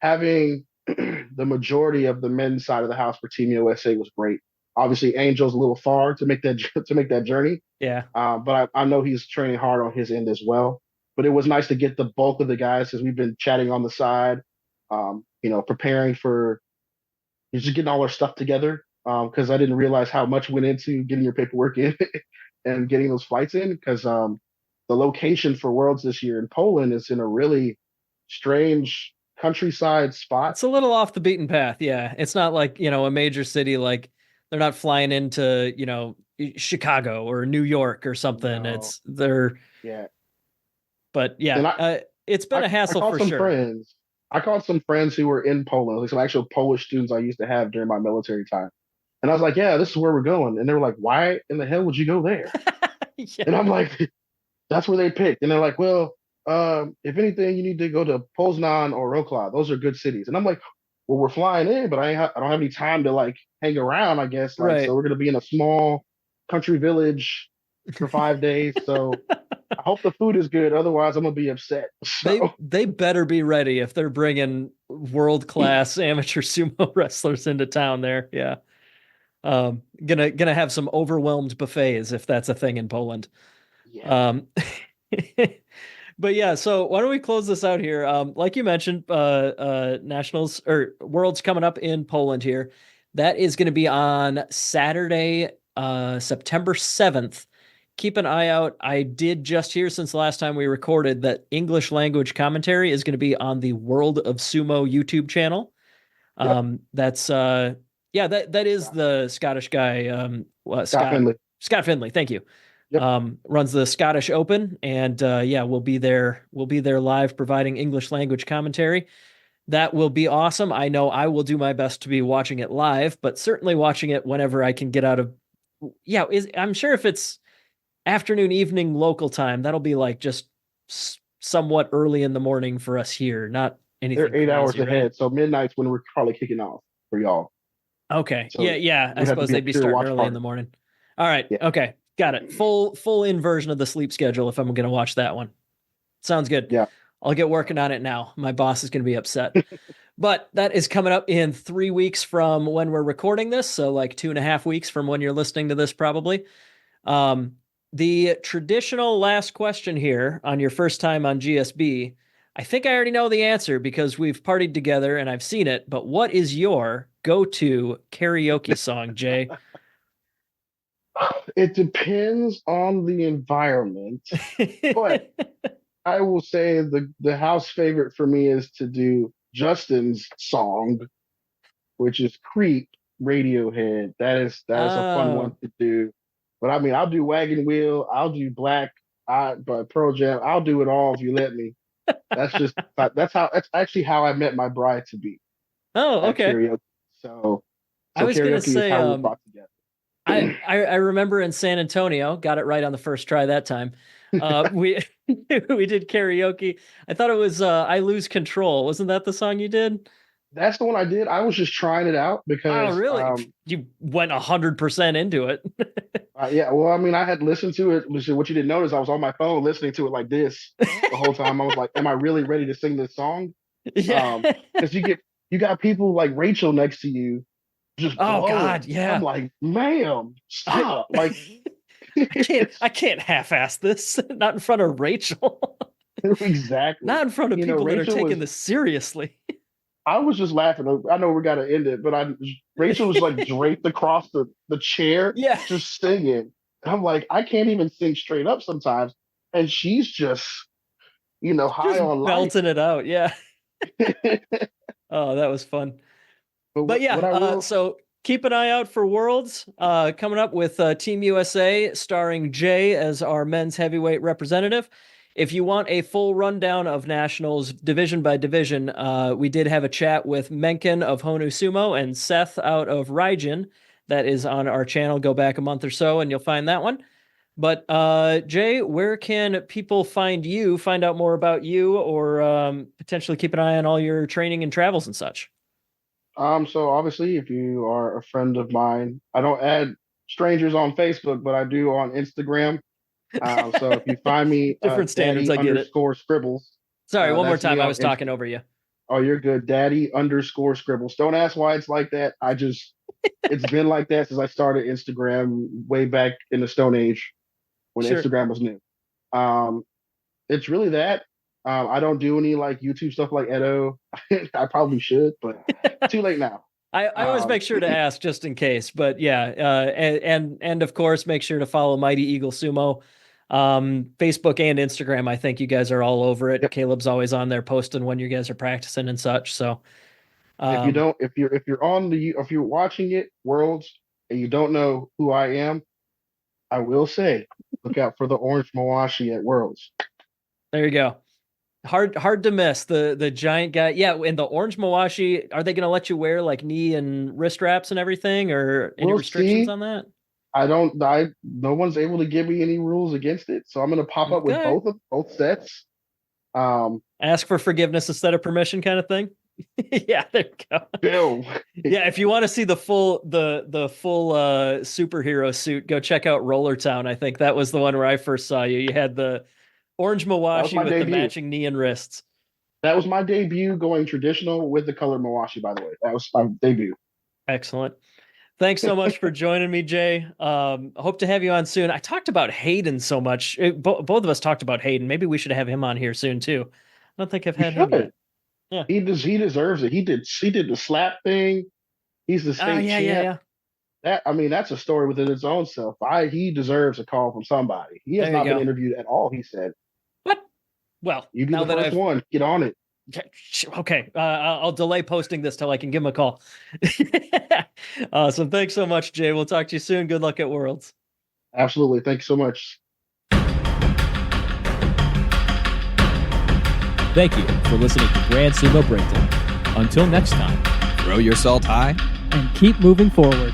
Speaker 3: having the majority of the men's side of the house for Team USA was great. Obviously, Angel's a little far to make that to make that journey,
Speaker 1: Yeah.
Speaker 3: but I know he's training hard on his end as well. But it was nice to get the bulk of the guys because we've been chatting on the side, preparing for just getting all our stuff together. Because I didn't realize how much went into getting your paperwork in and getting those flights in. Because the location for Worlds this year in Poland is in a really strange countryside spot.
Speaker 1: It's a little off the beaten path. Yeah. It's not like, a major city like they're not flying into, Chicago or New York or something.
Speaker 3: No, yeah,
Speaker 1: But
Speaker 3: and
Speaker 1: yeah, it's been
Speaker 3: I,
Speaker 1: a
Speaker 3: I
Speaker 1: hassle
Speaker 3: called
Speaker 1: for
Speaker 3: some
Speaker 1: sure.
Speaker 3: friends. I called some friends who were in Poland, like some actual Polish students I used to have during my military time. And I was like, yeah, this is where we're going. And they were like, why in the hell would you go there?
Speaker 1: Yeah.
Speaker 3: And I'm like, that's where they picked. And they're like, well, if anything, you need to go to Poznan or Wrocław. Those are good cities. And I'm like, well, we're flying in, but I don't have any time to like hang around, I guess. Like, so
Speaker 1: Right.
Speaker 3: we're going to be in a small country village for 5 days. So I hope the food is good. Otherwise, I'm going to be upset. So,
Speaker 1: They better be ready if they're bringing world class amateur sumo wrestlers into town there. Yeah. Gonna have some overwhelmed buffets if that's a thing in Poland.
Speaker 3: yeah.
Speaker 1: Um, but yeah, so why don't we close this out here? Like you mentioned, nationals or worlds coming up in Poland here. That is going to be on Saturday, September 7th. Keep an eye out. I did just hear since the last time we recorded that English language commentary is going to be on the World of Sumo YouTube channel.
Speaker 3: Yep.
Speaker 1: That's yeah, that is the Scottish guy,
Speaker 3: Scott Finley.
Speaker 1: Scott Finley. Thank you.
Speaker 3: Yep.
Speaker 1: Runs the Scottish Open, and yeah, we'll be there. We'll be there live, providing English language commentary. That will be awesome. I know I will do my best to be watching it live, but certainly watching it whenever I can get out of. Yeah, I'm sure if it's afternoon, evening local time, that'll be like just somewhat early in the morning for us here. Not anything
Speaker 3: They're 8 hours
Speaker 1: crazy, right?
Speaker 3: ahead. So midnight's when we're probably kicking off for y'all.
Speaker 1: Okay. Yeah,
Speaker 3: So
Speaker 1: yeah.
Speaker 3: it
Speaker 1: I
Speaker 3: would have to
Speaker 1: suppose
Speaker 3: be a
Speaker 1: they'd be
Speaker 3: pure
Speaker 1: starting
Speaker 3: watch
Speaker 1: early in
Speaker 3: party.
Speaker 1: the morning. All right.
Speaker 3: Yeah.
Speaker 1: Okay. Got it. Full inversion of the sleep schedule if I'm gonna watch that one. Sounds good.
Speaker 3: Yeah.
Speaker 1: I'll get working on it now. My boss is gonna be upset. But that is coming up in 3 weeks from when we're recording this, so like 2.5 weeks from when you're listening to this, probably. Um, the traditional last question here on your first time on GSB. I think I already know the answer because we've partied together and I've seen it, but what is your go-to karaoke song, Jay?
Speaker 3: It depends on the environment, but I will say the house favorite for me is to do Justin's song, which is Creep Radiohead. That is a fun one
Speaker 1: Oh,
Speaker 3: to do. But I mean, I'll do Wagon Wheel, I'll do Black, but Pearl Jam, I'll do it all if you let me. That's actually how I met my bride to be
Speaker 1: oh,
Speaker 3: at
Speaker 1: okay.
Speaker 3: karaoke. So
Speaker 1: I
Speaker 3: so
Speaker 1: was gonna
Speaker 3: karaoke is
Speaker 1: say,
Speaker 3: how we brought together.
Speaker 1: I remember in San Antonio, got it right on the first try that time. We we did karaoke. I thought it was "I Lose Control." Wasn't that the song you did?
Speaker 3: That's the one I did. I was just trying it out
Speaker 1: Oh,
Speaker 3: because
Speaker 1: really? You went 100% into it.
Speaker 3: yeah, well, I mean, I had listened to it, which what you didn't notice, I was on my phone listening to it like this the whole time. I was like, am I really ready to sing this song?
Speaker 1: Yeah.
Speaker 3: Because you got people like Rachel next to you just
Speaker 1: Oh
Speaker 3: glowing.
Speaker 1: God, yeah.
Speaker 3: I'm like, ma'am, stop. Like,
Speaker 1: I can't half-ass this. Not in front of Rachel.
Speaker 3: exactly.
Speaker 1: Not in front of
Speaker 3: You know,
Speaker 1: people that are
Speaker 3: Rachel
Speaker 1: taking
Speaker 3: was,
Speaker 1: this seriously.
Speaker 3: I was just laughing. I know we got to end it, but Rachel was like draped across the chair,
Speaker 1: Yeah.
Speaker 3: just singing. And I'm like, I can't even sing straight up sometimes. And she's just, high
Speaker 1: Just
Speaker 3: on life.
Speaker 1: belting it out. Yeah. Oh, that was fun.
Speaker 3: But
Speaker 1: But
Speaker 3: what
Speaker 1: yeah,
Speaker 3: I will,
Speaker 1: so keep an eye out for Worlds coming up with Team USA starring Jay as our men's heavyweight representative. If you want a full rundown of nationals division by division, we did have a chat with Menken of Honu Sumo and Seth out of Raijin. That is on our channel. Go back a month or so and you'll find that one. But Jay, where can people find you, find out more about you, or potentially keep an eye on all your training and travels and such?
Speaker 3: so obviously, if you are a friend of mine, I don't add strangers on Facebook, but I do on Instagram. So if you find me,
Speaker 1: Different standards,
Speaker 3: daddy
Speaker 1: I get it.
Speaker 3: underscore scribbles,
Speaker 1: Sorry, one more
Speaker 3: that's me
Speaker 1: time. I
Speaker 3: on
Speaker 1: was talking
Speaker 3: Instagram.
Speaker 1: over you.
Speaker 3: Oh, you're good. Daddy underscore scribbles. Don't ask why it's like that. It's been like that since I started Instagram way back in the Stone Age when
Speaker 1: Sure.
Speaker 3: Instagram was new. Um, it's really that. I don't do any like YouTube stuff like Edo. I probably should, but too late now.
Speaker 1: I always
Speaker 3: Um,
Speaker 1: make sure to ask just in case. But yeah, and of course, make sure to follow Mighty Eagle Sumo. Facebook and Instagram. I think you guys are all over it.
Speaker 3: yep.
Speaker 1: Caleb's always on there posting when you guys are practicing and such. So
Speaker 3: If you
Speaker 1: um,
Speaker 3: don't, if you're watching it, Worlds, and you don't know who I am, I will say, look out for the orange Mawashi at Worlds.
Speaker 1: there you go. Hard to miss the giant guy. Yeah, and the orange Mawashi, are they going to let you wear like knee and wrist wraps and everything, or any
Speaker 3: We'll
Speaker 1: restrictions
Speaker 3: see.
Speaker 1: on that?
Speaker 3: No one's able to give me any rules against it, so I'm gonna pop up with
Speaker 1: Okay.
Speaker 3: both sets.
Speaker 1: Ask for forgiveness instead of permission, kind of thing. Yeah, there you go.
Speaker 3: Bill,
Speaker 1: Yeah, if you want to see the full superhero suit, go check out Roller Town. I think that was the one where I first saw you. You had the orange
Speaker 3: that was
Speaker 1: Mawashi
Speaker 3: my
Speaker 1: with the
Speaker 3: debut.
Speaker 1: matching knee and wrists.
Speaker 3: That was my debut going traditional with the color Mawashi, by the way. That was my debut.
Speaker 1: Excellent. Thanks so much for joining me, Jay. Hope to have you on soon. I talked about Hayden so much. Both of us talked about Hayden. Maybe we should have him on here soon too. I don't think I've
Speaker 3: You
Speaker 1: had him yet.
Speaker 3: should.
Speaker 1: Yeah.
Speaker 3: He deserves it. He did the slap thing. He's the state champ.
Speaker 1: Yeah.
Speaker 3: That's a story within its own self. He deserves a call from somebody. He has
Speaker 1: There you
Speaker 3: not been
Speaker 1: go.
Speaker 3: interviewed at all. He said,
Speaker 1: What? Well,
Speaker 3: "You be
Speaker 1: now
Speaker 3: the
Speaker 1: that
Speaker 3: first one. Get on it."
Speaker 1: Okay, I'll delay posting this till I can give him a call. Awesome. Thanks so much, Jay. We'll talk to you soon. Good luck at Worlds.
Speaker 3: Absolutely. Thank you so much.
Speaker 4: Thank you for listening to Grand Sumo Breakdown. Until next time,
Speaker 2: Throw your salt high.
Speaker 5: And keep moving forward.